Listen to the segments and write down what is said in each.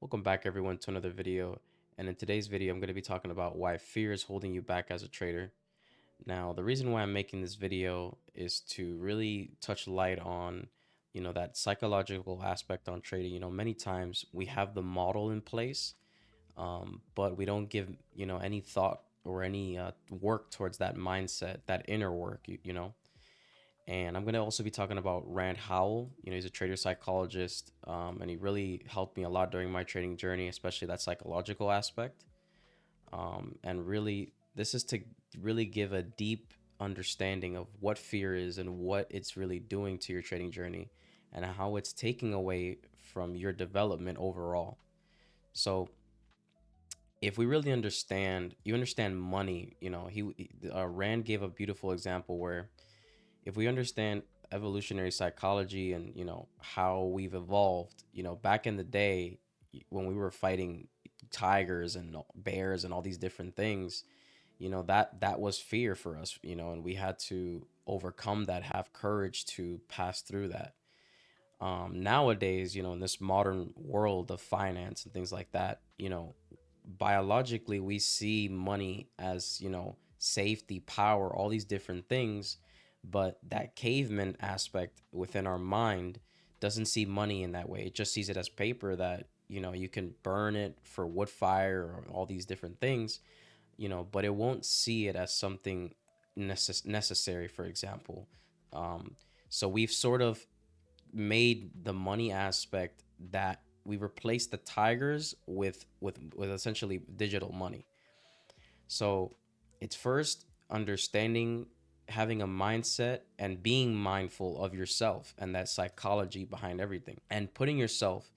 Welcome back everyone to another video, and in today's video I'm going to be talking about why fear is holding you back as a trader. Now the reason why I'm making this video is to really touch light on that psychological aspect on trading. Many times we have the model in place, but we don't give any thought or any work towards that mindset, that inner work. And I'm going to also be talking about Rand Howell. He's a trader psychologist, and he really helped me a lot during my trading journey, especially that psychological aspect. And really, this is to really give a deep understanding of what fear is and what it's really doing to your trading journey and how it's taking away from your development overall. So, if we really understand money, Rand gave a beautiful example where if we understand evolutionary psychology and how we've evolved, back in the day when we were fighting tigers and bears and all these different things, that was fear for us, and we had to overcome that, have courage to pass through that. Nowadays, in this modern world of finance and things like that, biologically we see money as safety, power, all these different things, but that caveman aspect within our mind doesn't see money in that way. It just sees it as paper that you can burn it for wood fire or all these different things, but it won't see it as something necessary, for example. So we've sort of made the money aspect that we replaced the tigers with essentially digital money. So it's first understanding, having a mindset and being mindful of yourself and that psychology behind everything, and putting yourself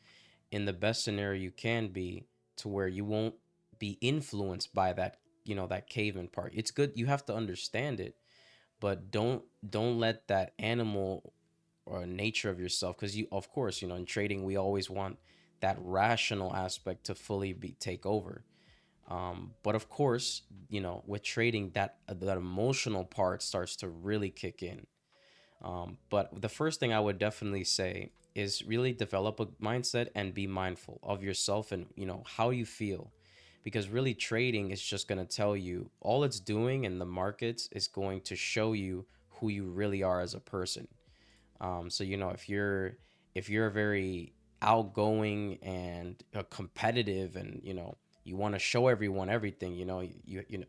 in the best scenario you can be to where you won't be influenced by that, that caveman part. It's good, you have to understand it, but don't let that animal or nature of yourself, because you, of course, in trading we always want that rational aspect to fully be take over. But of course, with trading, that emotional part starts to really kick in. But the first thing I would definitely say is really develop a mindset and be mindful of yourself and how you feel, because really trading is just going to tell you, all it's doing in the markets is going to show you who you really are as a person. So if you're very outgoing and competitive, and you want to show everyone everything,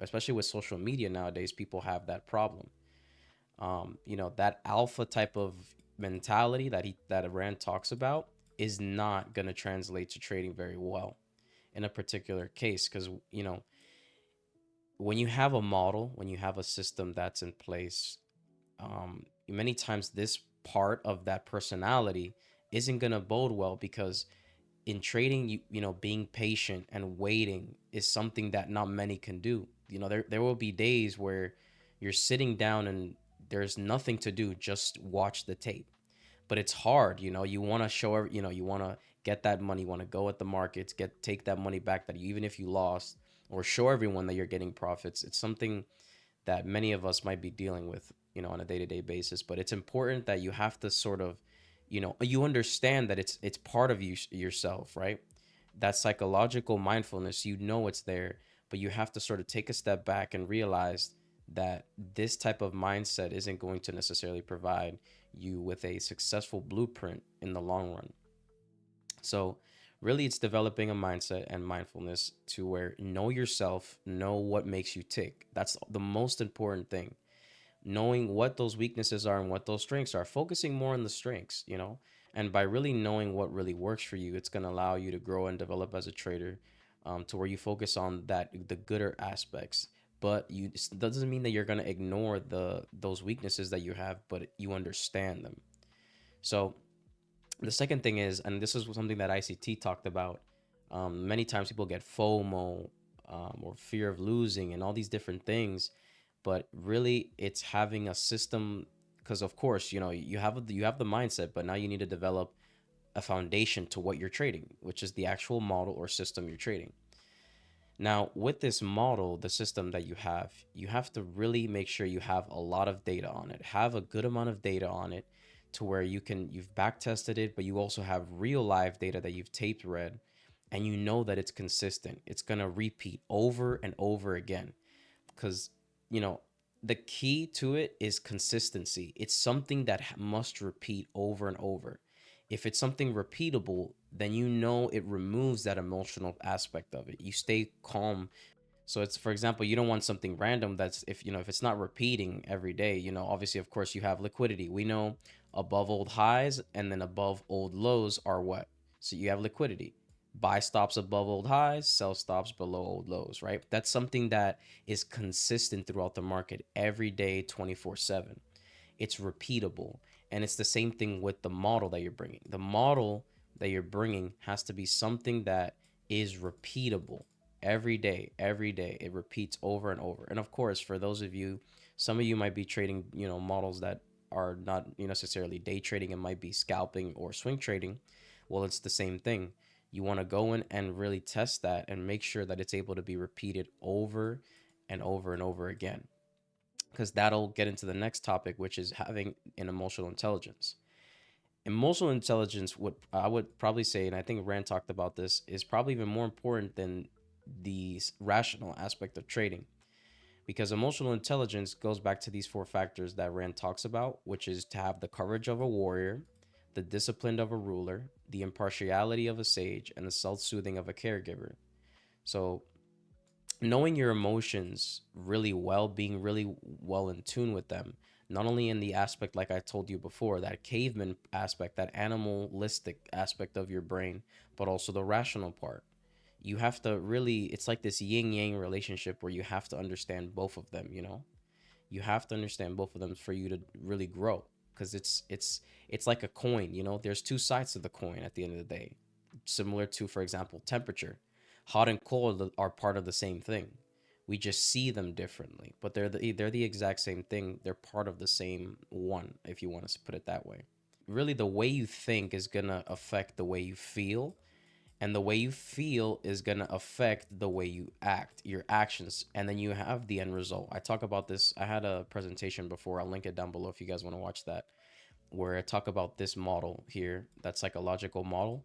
especially with social media nowadays, people have that problem. That alpha type of mentality that Rand talks about is not going to translate to trading very well in a particular case, because when you have a model, when you have a system that's in place, many times this part of that personality isn't going to bode well, because in trading, being patient and waiting is something that not many can do. There will be days where you're sitting down and there's nothing to do, just watch the tape. But it's hard, you want to show, you want to get that money, you want to go at the markets, take that money back, that even if you lost, or show everyone that you're getting profits. It's something that many of us might be dealing with, on a day-to-day basis. But it's important that you have to sort of, you understand that it's part of you yourself, right? That psychological mindfulness, it's there, but you have to sort of take a step back and realize that this type of mindset isn't going to necessarily provide you with a successful blueprint in the long run. So really, it's developing a mindset and mindfulness to where know yourself, know what makes you tick. That's the most important thing. Knowing what those weaknesses are and what those strengths are, focusing more on the strengths, and by really knowing what really works for you, it's going to allow you to grow and develop as a trader, to where you focus on the gooder aspects. But it doesn't mean that you're going to ignore those weaknesses that you have, but you understand them. So the second thing is, and this is something that ICT talked about, many times people get FOMO, or fear of losing and all these different things, but really it's having a system, because of course you have the mindset, but now you need to develop a foundation to what you're trading, which is the actual model or system you're trading. Now with this model, the system that you have to really make sure you have a lot of data on it, have a good amount of data on it, to where you've back tested it, but you also have real live data that you've tape read, and you know that it's consistent. It's going to repeat over and over again, because, you know, the key to it is consistency. It's something that must repeat over and over. If it's something repeatable, then you know it removes that emotional aspect of it. You stay calm. So it's, for example, you don't want something random that's, if, you know, if it's not repeating every day, you know, obviously, of course, you have liquidity. We know above old highs and then above old lows are what? So you have liquidity. Buy stops above old highs, sell stops below old lows, right? That's something that is consistent throughout the market every day, 24/7. It's repeatable. And it's the same thing with the model that you're bringing. The model that you're bringing has to be something that is repeatable every day. Every day it repeats over and over. And of course, for those of you, some of you might be trading, you know, models that are not, you know, necessarily day trading, and might be scalping or swing trading. Well, it's the same thing. You want to go in and really test that and make sure that it's able to be repeated over and over and over again, because that'll get into the next topic, which is having an emotional intelligence. Emotional intelligence, what I would probably say, and I think Rand talked about this, is probably even more important than the rational aspect of trading, because emotional intelligence goes back to these four factors that Rand talks about, which is to have the courage of a warrior, the discipline of a ruler, the impartiality of a sage, and the self-soothing of a caregiver. So knowing your emotions really well, being really well in tune with them, not only in the aspect, like I told you before, that caveman aspect, that animalistic aspect of your brain, but also the rational part. You have to really, it's like this yin yang relationship where you have to understand both of them, you know? You have to understand both of them for you to really grow, because it's like a coin, you know? There's two sides to the coin at the end of the day. Similar to, for example, temperature. Hot and cold are part of the same thing. We just see them differently, but they're the exact same thing. They're part of the same one, if you want to put it that way. Really, the way you think is going to affect the way you feel, and the way you feel is going to affect the way you act, your actions, and then you have the end result. I talk about this. I had a presentation before. I'll link it down below if you guys want to watch that, where I talk about this model here, that psychological model.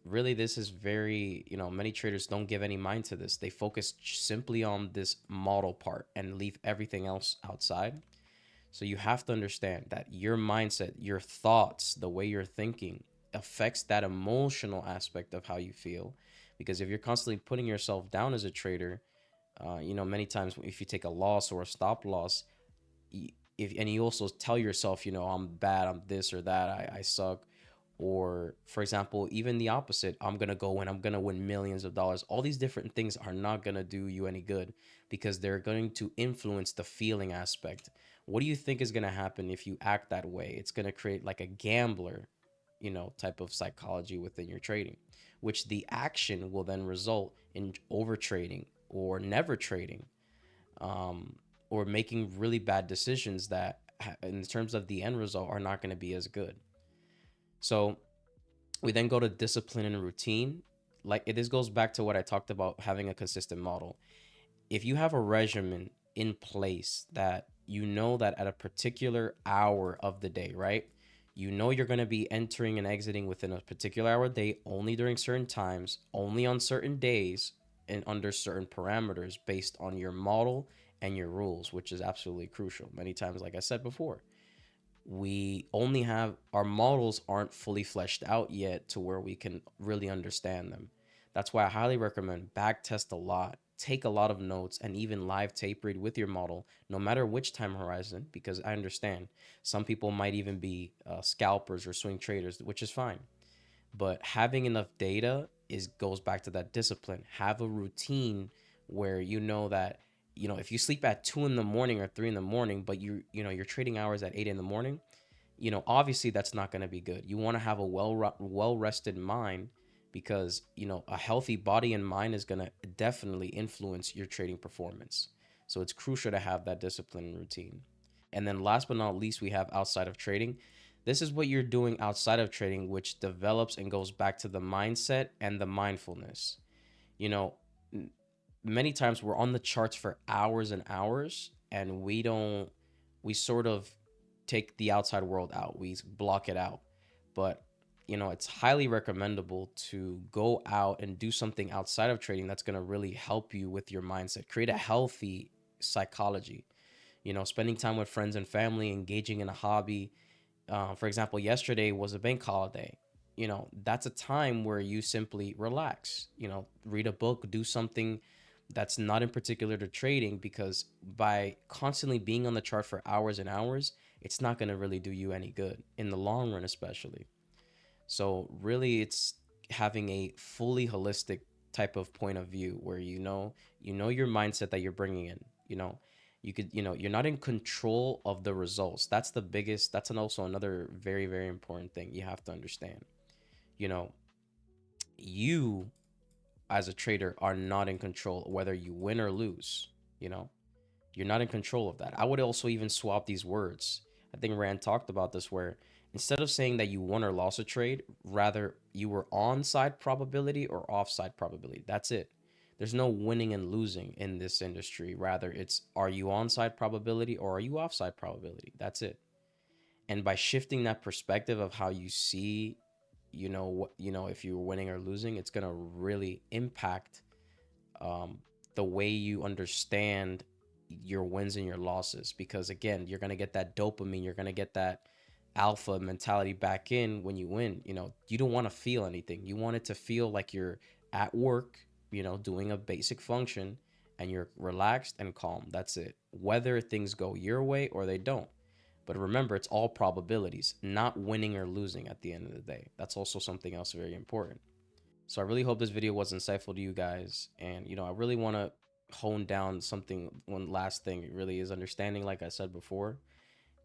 Really, this is very, you know, many traders don't give any mind to this. They focus simply on this model part and leave everything else outside. So you have to understand that your mindset, your thoughts, the way you're thinking affects that emotional aspect of how you feel. Because if you're constantly putting yourself down as a trader, you know, many times if you take a loss or a stop loss, if and you also tell yourself, you know, I'm bad, I'm this or that, I suck. Or for example, even the opposite, I'm gonna go and I'm gonna win millions of dollars. All these different things are not gonna do you any good, because they're going to influence the feeling aspect. What do you think is gonna happen if you act that way? It's gonna create like a gambler, you know, type of psychology within your trading, which the action will then result in over trading or never trading, um, or making really bad decisions that, in terms of the end result, are not going to be as good. So we then go to discipline and routine. Like this goes back to what I talked about, having a consistent model. If you have a regimen in place that you know that at a particular hour of the day, right? You know you're going to be entering and exiting within a particular hour a day, only during certain times, only on certain days, and under certain parameters based on your model and your rules, which is absolutely crucial. Many times, like I said before, we only have our models aren't fully fleshed out yet to where we can really understand them. That's why I highly recommend back test a lot, take a lot of notes, and even live tape read with your model, no matter which time horizon, because I understand some people might even be scalpers or swing traders, which is fine. But having enough data is goes back to that discipline. Have a routine where you know that, you know, if you sleep at 2 in the morning or 3 in the morning, but you know your trading hours at 8 in the morning, you know, obviously that's not going to be good. You want to have a well rested mind, because, you know, a healthy body and mind is going to definitely influence your trading performance. So it's crucial to have that discipline and routine. And then last but not least, we have outside of trading. This is what you're doing outside of trading, which develops and goes back to the mindset and the mindfulness. You know, many times we're on the charts for hours and hours, and we sort of take the outside world out, we block it out. But it's highly recommendable to go out and do something outside of trading that's going to really help you with your mindset, create a healthy psychology. Spending time with friends and family, engaging in a hobby. For example, yesterday was a bank holiday. That's a time where you simply relax, read a book, do something that's not in particular to trading, because by constantly being on the chart for hours and hours, it's not going to really do you any good in the long run, especially. So really, it's having a fully holistic type of point of view where your mindset that you're bringing in. You're not in control of the results. That's the biggest. That's also another very, very important thing you have to understand. You know, you as a trader are not in control whether you win or lose. You know, you're not in control of that. I would also even swap these words. I think Rand talked about this, where instead of saying that you won or lost a trade, rather you were on side probability or offside probability. That's it. There's no winning and losing in this industry. Rather, it's, are you on side probability or are you offside probability? That's it. And by shifting that perspective of how you see, if you're winning or losing, it's gonna really impact um, the way you understand your wins and your losses. Because again, you're going to get that dopamine, you're going to get that alpha mentality back in when you win. You don't want to feel anything. You want it to feel like you're at work, doing a basic function, and you're relaxed and calm. That's it. Whether things go your way or they don't. But remember, it's all probabilities, not winning or losing at the end of the day. That's also something else very important. So I really hope this video was insightful to you guys. And, I really want to hone down something. One last thing, it really is understanding, like I said before,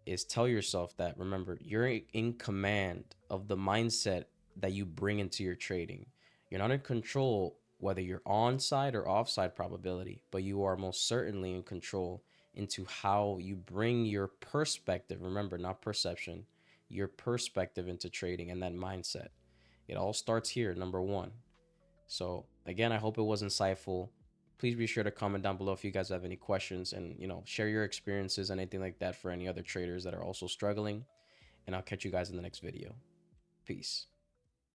is tell yourself that, remember, you're in command of the mindset that you bring into your trading. You're not in control whether you're on side or offside probability, but you are most certainly in control into how you bring your perspective. Remember, not perception, your perspective into trading and that mindset. It all starts here, number one. So again, I hope it was insightful. Please be sure to comment down below if you guys have any questions, and share your experiences and anything like that for any other traders that are also struggling. And I'll catch you guys in the next video. Peace.